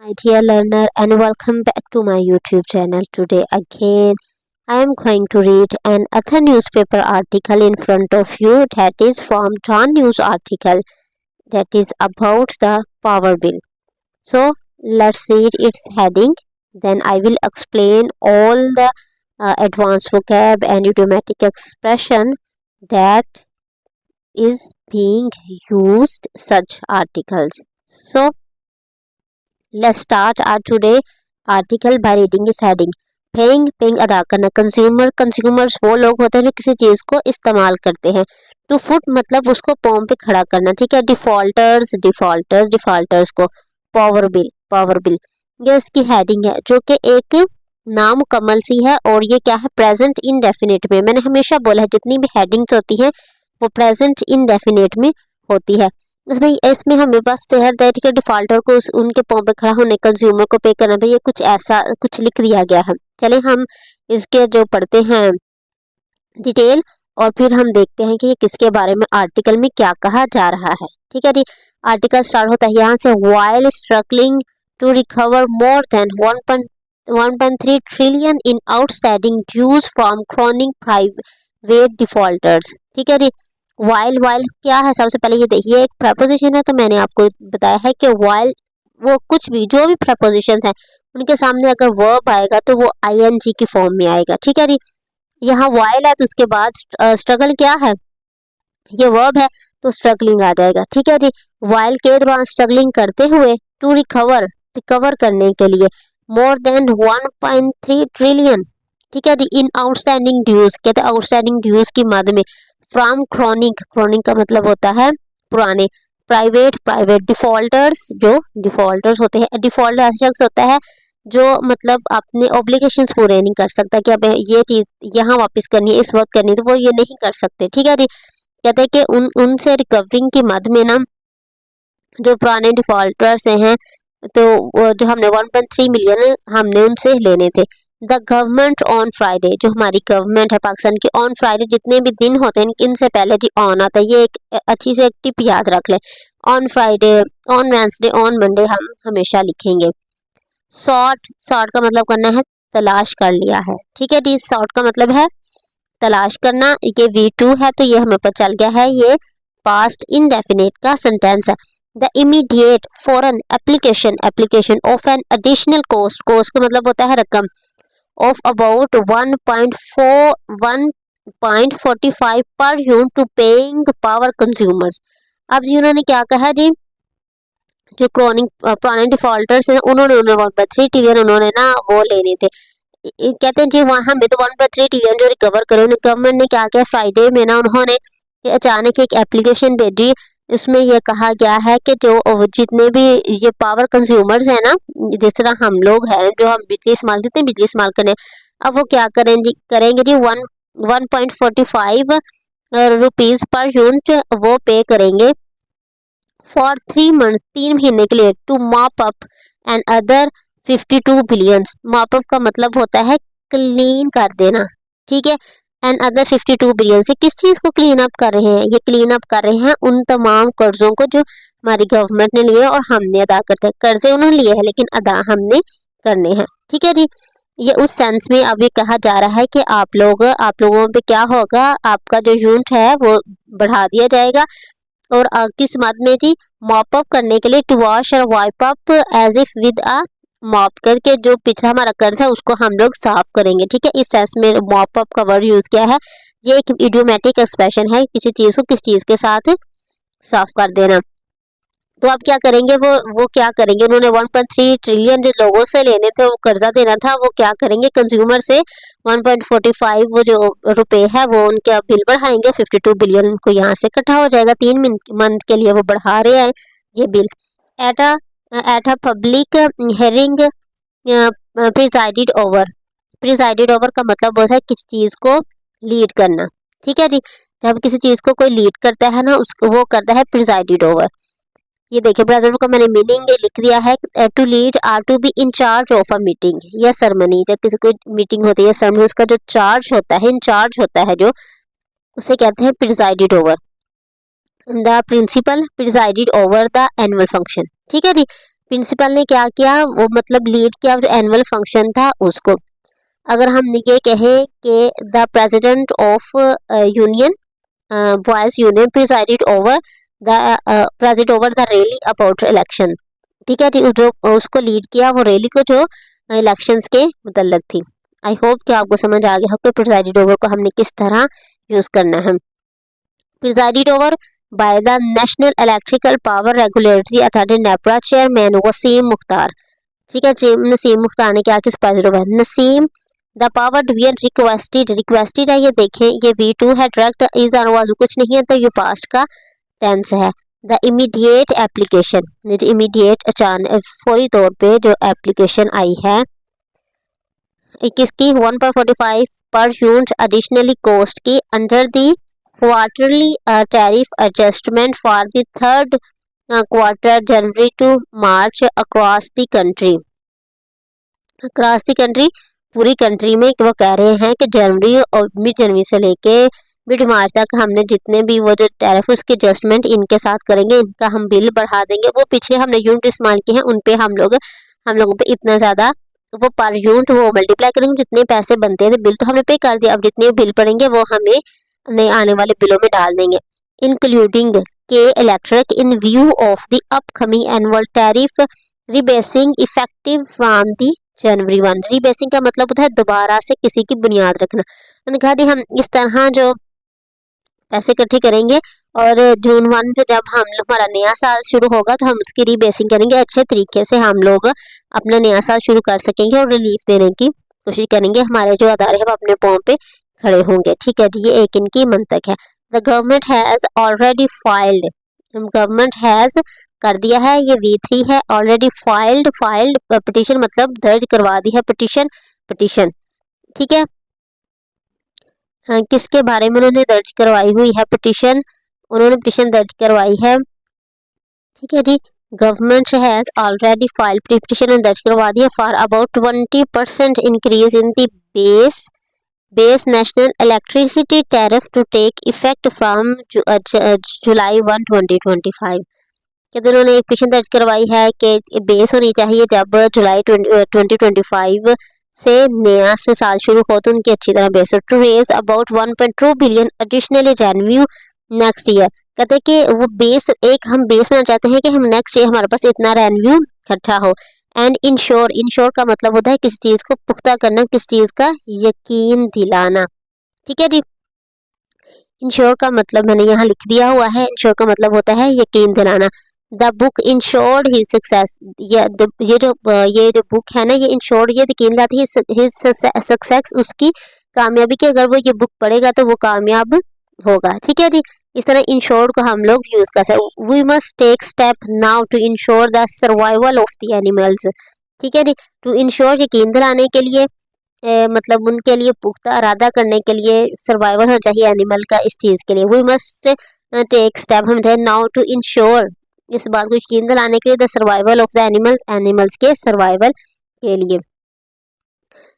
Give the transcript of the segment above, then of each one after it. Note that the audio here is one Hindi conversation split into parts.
My dear learner, and welcome back to my YouTube channel. Today again, I am going to read an other newspaper article in front of you, that is from Dawn News article, that is about the power bill. So let's read its heading. Then I will explain all the advanced vocab and idiomatic expression that is being used such articles. So let's start our today article by reading its heading. Paying अदा करना. कंज्यूमर्स वो लोग होते हैं जो किसी चीज़ को इस्तेमाल करते हैं. टू फुट मतलब उसको पॉम पे खड़ा करना. ठीक है. डिफॉल्टर्स को पावर बिल ये इसकी हेडिंग है, जो कि एक नामुकम्मल सी है. और ये क्या है, प्रेजेंट इंडेफिनिट में. मैंने हमेशा बोला है जितनी भी हेडिंग्स होती हैं वो प्रेजेंट इंडेफिनिट में होती है. इसमें हमें बस के डिफॉल्टर को उनके पाँव पे खड़ा होने कंज्यूमर को पे करना. भाई ये कुछ ऐसा कुछ लिख दिया गया है. चले हम इसके जो पढ़ते हैं डिटेल, और फिर हम देखते हैं कि ये किसके बारे में आर्टिकल में क्या कहा जा रहा है. ठीक है जी. आर्टिकल स्टार्ट होता है यहाँ से. While struggling to recover more than 1.3 trillion in outstanding dues from chronic private defaulters. ठीक है जी. वाइल क्या है, सबसे पहले ये देखिए एक प्रपोजिशन है. तो मैंने आपको बताया है कि वाइल वो कुछ भी जो भी प्रपोजिशंस हैं उनके सामने अगर वर्ब आएगा तो वो आईएनजी की फॉर्म में आएगा. ठीक है जी. यहाँ वाइल है तो उसके बाद स्ट्रगल क्या है, ये वर्ब है तो स्ट्रगलिंग आ जाएगा. ठीक है जी. वाइल के दौरान स्ट्रगलिंग करते हुए, टू रिकवर करने के लिए, मोर देन 1.3 ट्रिलियन. ठीक है जी. इन आउटस्टैंडिंग ड्यूज, कहते हैं आउटस्टैंडिंग ड्यूज की मद में. फ्रॉम क्रॉनिक का मतलब होता है पुराने. प्राइवेट डिफॉल्टर्स, जो डिफॉल्टर्स होते हैं. डिफॉल्ट ऐसा शख्स होता है जो मतलब अपने ऑब्लिगेशंस पूरे नहीं कर सकता कि अब ये चीज़ यहाँ वापस करनी है, इस वक्त करनी है, तो वो ये नहीं कर सकते. ठीक है जी. कहते हैं कि उनसे रिकवरिंग की मद में ना जो पुराने डिफॉल्टर्स हैं तो जो हमने 1.3 मिलियन हमने उनसे लेने थे. द गवर्नमेंट ऑन फ्राइडे, जो हमारी गवर्नमेंट है पाकिस्तान की, ऑन फ्राइडे जितने भी दिन होते हैं इनसे पहले जी ऑन आता है. ये एक अच्छी से एक टिप याद रख लें. On Friday, on Wednesday, on Monday हम हमेशा लिखेंगे. सॉर्ट का मतलब करना है तलाश कर लिया है. ठीक है जी. सॉर्ट का मतलब है तलाश करना. ये V2 है तो ये हमें पता चल गया है ये पास्ट इंडेफिनिट का सेंटेंस है. The immediate foreign application of an additional cost का मतलब होता है रकम, of about 1.45 per unit to paying power consumers. अब जी उन्होंने क्या कहा जी, जो पुराने डिफॉल्टर्स हैं उन्होंने 1.3 ट्रिलियन उन्होंने ना वो लेने थे. कहते हैं जी वहाँ हमें तो 1.3 ट्रिलियन जो रिकवर करे. गवर्नमेंट ने क्या किया, फ्राइडे में ना उन्होंने अचानक एक एप्लीकेशन भेजी. इसमें यह कहा गया है कि जो जितने भी ये पावर कंज्यूमर्स हैं ना, जिस तरह हम लोग हैं जो हम बिजली इस्तेमाल करें, अब वो क्या करेंगे जी 1.45 रुपीज़ पर यूनिट वो पे करेंगे फॉर 3 मंथ, 3 महीने के लिए. To mop up and other 52 billions. Mop up का मतलब होता है क्लीन कर देना. ठीक है. एंड अदर 52 बिलियन से किस चीज़ को क्लीन अप कर रहे हैं, ये क्लीन अप कर रहे हैं उन तमाम कर्जों को जो हमारी गवर्नमेंट ने लिए और हमने अदा करते हैं. कर्जे उन्होंने लिए हैं लेकिन अदा हमने करने हैं. ठीक है जी. ये उस सेंस में अब ये कहा जा रहा है कि आप लोगों पे क्या होगा, आपका जो यूनिट है वो बढ़ा दिया जाएगा. और किस मद में जी, मॉप अप करने के लिए, टू वॉश और wipe up as if with a mop, करके जो पिछला हमारा कर्ज है उसको हम लोग साफ करेंगे. ठीक है. इस सेंस में मॉप अप का वर्ड यूज किया है. ये एक इडियोमेटिक एक्सप्रेशन है, किसी चीज़ को किस चीज़ के साथ साफ कर देना. तो अब क्या करेंगे, वो क्या करेंगे, उन्होंने 1.3 ट्रिलियन जो लोगों से लेने थे और कर्जा देना था, वो क्या करेंगे, कंज्यूमर से 1.45 वो जो रुपए है वो उनके बिल बढ़ाएंगे. 52 बिलियन उनको यहाँ से इकट्ठा हो जाएगा. 3 मंथ के लिए वो बढ़ा रहे हैं ये bill. At a public hearing presided over का मतलब होता है किसी चीज़ को लीड करना. ठीक है जी. जब किसी चीज़ को कोई लीड करता है ना, उसको वो करता है प्रिजाइडेड ओवर. ये देखिए प्रेजेंट का मैंने मीनिंग लिख दिया है. To lead or to be in charge of a meeting या सेरेमनी. जब किसी कोई मीटिंग होती है सेरेमनी, उसका जो चार्ज होता है, इन चार्ज होता है जो, उसे कहते हैं presided over. The principal presided over the annual function. ठीक है जी. प्रिंसिपल ने क्या किया, वो मतलब लीड किया जो एनुअल फंक्शन था उसको। अगर हम ये कहें कि the president of union boys union presided over the rally about election, ठीक है जी, जो उसको लीड किया वो रैली को जो इलेक्शंस के मुतल्लिक थी। आई होप कि आपको समझ आ गया हो कि प्रिसाइडेड ओवर को हमने किस तरह यूज करना है। Presided over by the national electrical power regulatory authority NEPRA chairman Waseem Mukhtar, ठीक है जी, नसीम मुख्तार ने क्या किस president over Naseem the power division requested है, ये देखें ये V2 है, डायरेक्ट इज आवाज कुछ नहीं है तो ये पास्ट का टेंस है। द इमीडिएट एप्लीकेशन, जो इमीडिएट अचानक फौरी तौर पे जो एप्लीकेशन आई है 21 की 1.45 पर यूनिट एडिशनली कॉस्ट की under the quarterly tariff adjustment for the third quarter January to March across the country. पूरी कंट्री में वो कह रहे हैं कि जनवरी और मिड जनवरी से लेके मिड मार्च तक हमने जितने भी वो जो टैरिफ उसके एडजस्टमेंट इनके साथ करेंगे, इनका हम बिल बढ़ा देंगे। वो पिछले हमने यूनिट इस्तेमाल किए हैं उन पे हम लोगों पे इतना ज़्यादा वो पर यूनिट वो मल्टीप्लाई करेंगे, जितने पैसे बनते हैं बिल तो हमने पे कर दिया, अब जितने बिल पड़ेंगे वो हमें नए आने वाले बिलों में डाल देंगे। इंक्लूडिंग के electric in view of the upcoming annual tariff rebasing effective from the January 1। Rebasing का मतलब होता है दोबारा से किसी की बुनियाद रखना। उन्होंने कहा जी हम इस तरह जो पैसे इकट्ठे करेंगे और जून 1 पे जब हमारा नया साल शुरू होगा तो हम उसकी रीबेसिंग करेंगे, अच्छे तरीके से हम लोग अपना नया साल शुरू कर सकेंगे और रिलीफ देने की कोशिश करेंगे, हमारे जो अदारे हैं वो अपने पाँव पे खड़े होंगे, ठीक है जी, ये एक इनकी मंतक है। The government has already filed, government has कर दिया है, ये V3 है, ऑलरेडी फाइल्ड पिटीशन मतलब दर्ज करवा दी है पिटीशन, ठीक है। किसके बारे में उन्होंने दर्ज करवाई हुई है पिटीशन, उन्होंने पिटीशन दर्ज करवाई है, ठीक है जी। Government has already file petition दर्ज करवा दी है for about 20% increase in the base national electricity tariff to take effect from July 1 2025। कहते उन्होंने एक पिटीशन दर्ज करवाई है कि बेस होनी चाहिए जब जुलाई 2025 से नया से साल शुरू हो तो उनकी अच्छी तरह बेस हो। To raise about 1.2 billion additionally revenue next year, कहते कि वो बेस एक हम बेस में चाहते हैं कि हम नेक्स्ट ईयर हमारे पास इतना रेवेन्यू इकट्ठा हो। एंड इंश्योर का मतलब होता है किसी चीज़ को पुख्ता करना, किसी चीज़ का यकीन दिलाना, ठीक है जी। इंश्योर का मतलब मैंने यहाँ लिख दिया हुआ है, इंश्योर का मतलब होता है यकीन दिलाना। The book insured his success, ये जो बुक है ना ये इंश्योर्ड ये यकीन दिलाती है हिज सक्सेस, उसकी कामयाबी की, अगर वो ये बुक पढ़ेगा तो वो कामयाब होगा, ठीक है जी। इस तरह इंश्योर्ड को हम लोग यूज कर सकते। We must take step now to ensure the survival of the animals, ठीक है जी। टू इंश्योर यकीन दिलाने के लिए मतलब उनके लिए पुख्ता इरादा करने के लिए सर्वाइवल होना चाहिए एनिमल का, इस चीज़ के लिए वी मस्ट टेक स्टेप हम नाउ टू इंश्योर, इस बात को यकीन दिलाने के लिए the survival of the animals के सर्वाइवल के लिए,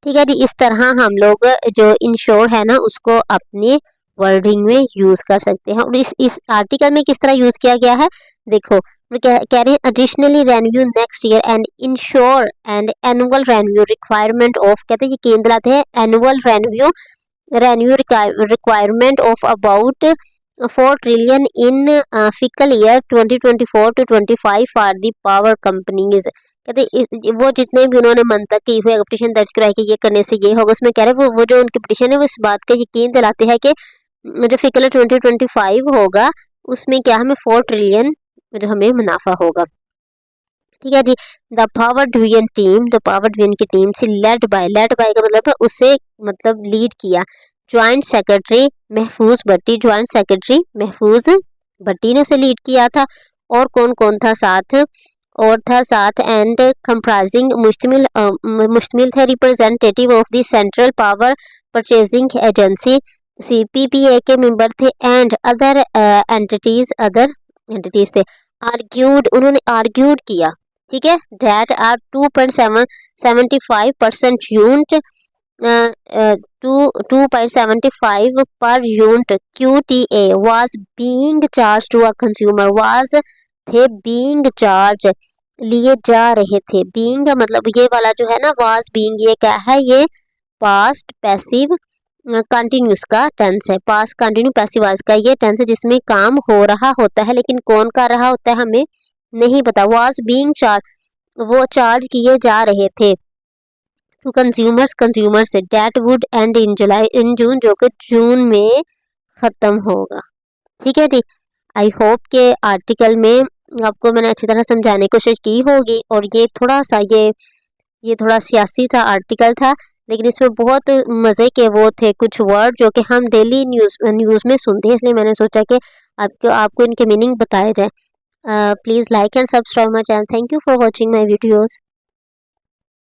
ठीक है जी। इस तरह हम लोग जो इंश्योर है ना उसको अपने वर्डिंग में यूज कर सकते हैं। और इस आर्टिकल में किस तरह यूज किया गया है देखो, कह रहे हैं additionally revenue next year and ensure and annual revenue requirement of, कहते हैं यकीन दिलाते हैं annual revenue requirement of about 4 trillion in fiscal year 2024 to 25 for the power companies, कहते वो जितने भी उन्होंने मंतक की हुई पिटीशन दर्ज कराई कि ये करने से ये होगा, उसमें कह रहे हैं वो जो उनकी पिटीशन है वो इस बात का यकीन दिलाते हैं कि जो फिकल 2025 होगा उसमें क्या हमें 4 ट्रिलियन जो हमें मुनाफा होगा, ठीक है जी। द पावर डिवीजन की टीम से लेड बाय का मतलब है उसे मतलब लीड किया ज्वाइंट सेक्रेटरी महफूज भट्टी ने उसे लीड किया था। और कौन कौन था साथ, एंड कंप्राइजिंग मुश्तमिल थे representative of the central power purchasing agency CPPA के मेंबर थे एंड अदर एंटिटीज थे। उन्होंने आर्ग्यूड किया, ठीक है, date are 2.75% unit 2.75 per unit QTA was being charged to a consumer, was थे being charged लिए जा रहे थे। बीइंग का मतलब ये वाला जो है ना वाज बीइंग, ये क्या है, ये पास्ट पैसिव कंटिन्यूस का टेंस है। पास्ट कंटिन्यू पैसिव वॉइस का ये टेंस है जिसमें काम हो रहा होता है लेकिन कौन कर रहा होता है हमें नहीं पता। वाज बीइंग चार्ज, वो चार्ज किए जा रहे थे टू कंज्यूमर्स, कंज्यूमर से, डेट वुड एंड इन जुलाई, इन जून, जो कि जून में ख़त्म होगा। ठीक है जी। आई होप के आर्टिकल में आपको मैंने अच्छी तरह समझाने की कोशिश की होगी। और ये थोड़ा सा ये थोड़ा सियासी सा आर्टिकल था लेकिन इसमें बहुत मज़े के वो थे कुछ वर्ड जो कि हम डेली न्यूज़ में सुनते हैं, इसलिए मैंने सोचा कि आपको इनके मीनिंग बताए जाए। Please like and subscribe my channel. Thank you for watching my videos.